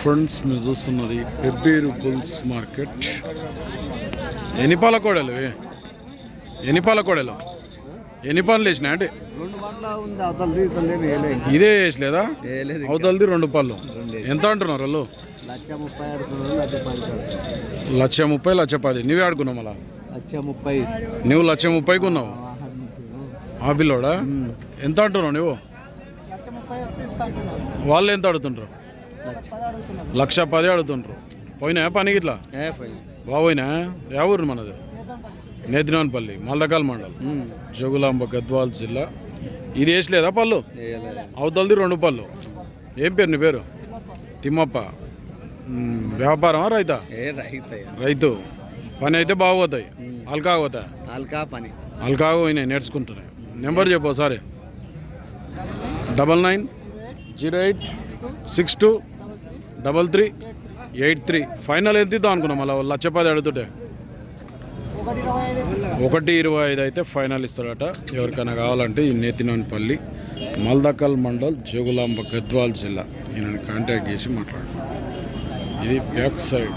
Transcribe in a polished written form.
Friends మీరు చూస్తున్నది Pebbair bulls market. ఎన్ని పాల కోడలు ఎన్ని పనులు వేసినా అంటే ఇదే వేసలేదా? అవతలది 2 పళ్ళు. ఎంత అంటున్నారు వాళ్ళు? 1,30,000 1,10,000. నువ్వే ఆడుకున్నావు మళ్ళా? 1,30,000. నువ్వు 1,30,000 ఉన్నావు. ఆ పిల్లోడా? ఎంత అంటున్నావు నువ్వు? వాళ్ళు ఎంత అడుగుతుంటారు? 1,10,000 అడుగుతుంటారు. పోయినా పనికి ఇట్లా బాబోయినా? యా ఊరు మనది? నేతినాన్పల్లి, మల్దకాల్ మండల్, జోగులాంబ, గద్వాల్ జిల్లా. ఇది వేసలేదా పళ్ళు? అవతలది 2 పళ్ళు. ఏం పేరు నీ పేరు? తిమ్మప్ప. వ్యాపారమా రైతా? రైతు. పని అయితే బాగోతాయి. అల్కా పోతాయి? అల్కా పోయినాయి, నేర్చుకుంటున్నాయి. నెంబర్ చెప్పు ఒకసారి. 9908623383. ఫైనల్ ఎంత ఇద్దాం అనుకున్నాం మళ్ళీ? 1,10,000 అడుగుతుంటే 1,25,000 అయితే ఫైనల్ ఇస్తాడట. ఎవరికైనా కావాలంటే ఈ నేతినాన్పల్లి, మల్దకల్ మండల్, జోగులాంబ, గద్వాల్ జిల్లా. ఈయనని కాంటాక్ట్ చేసి మాట్లాడుతున్నాను. ఇది బ్యాక్ సైడ్.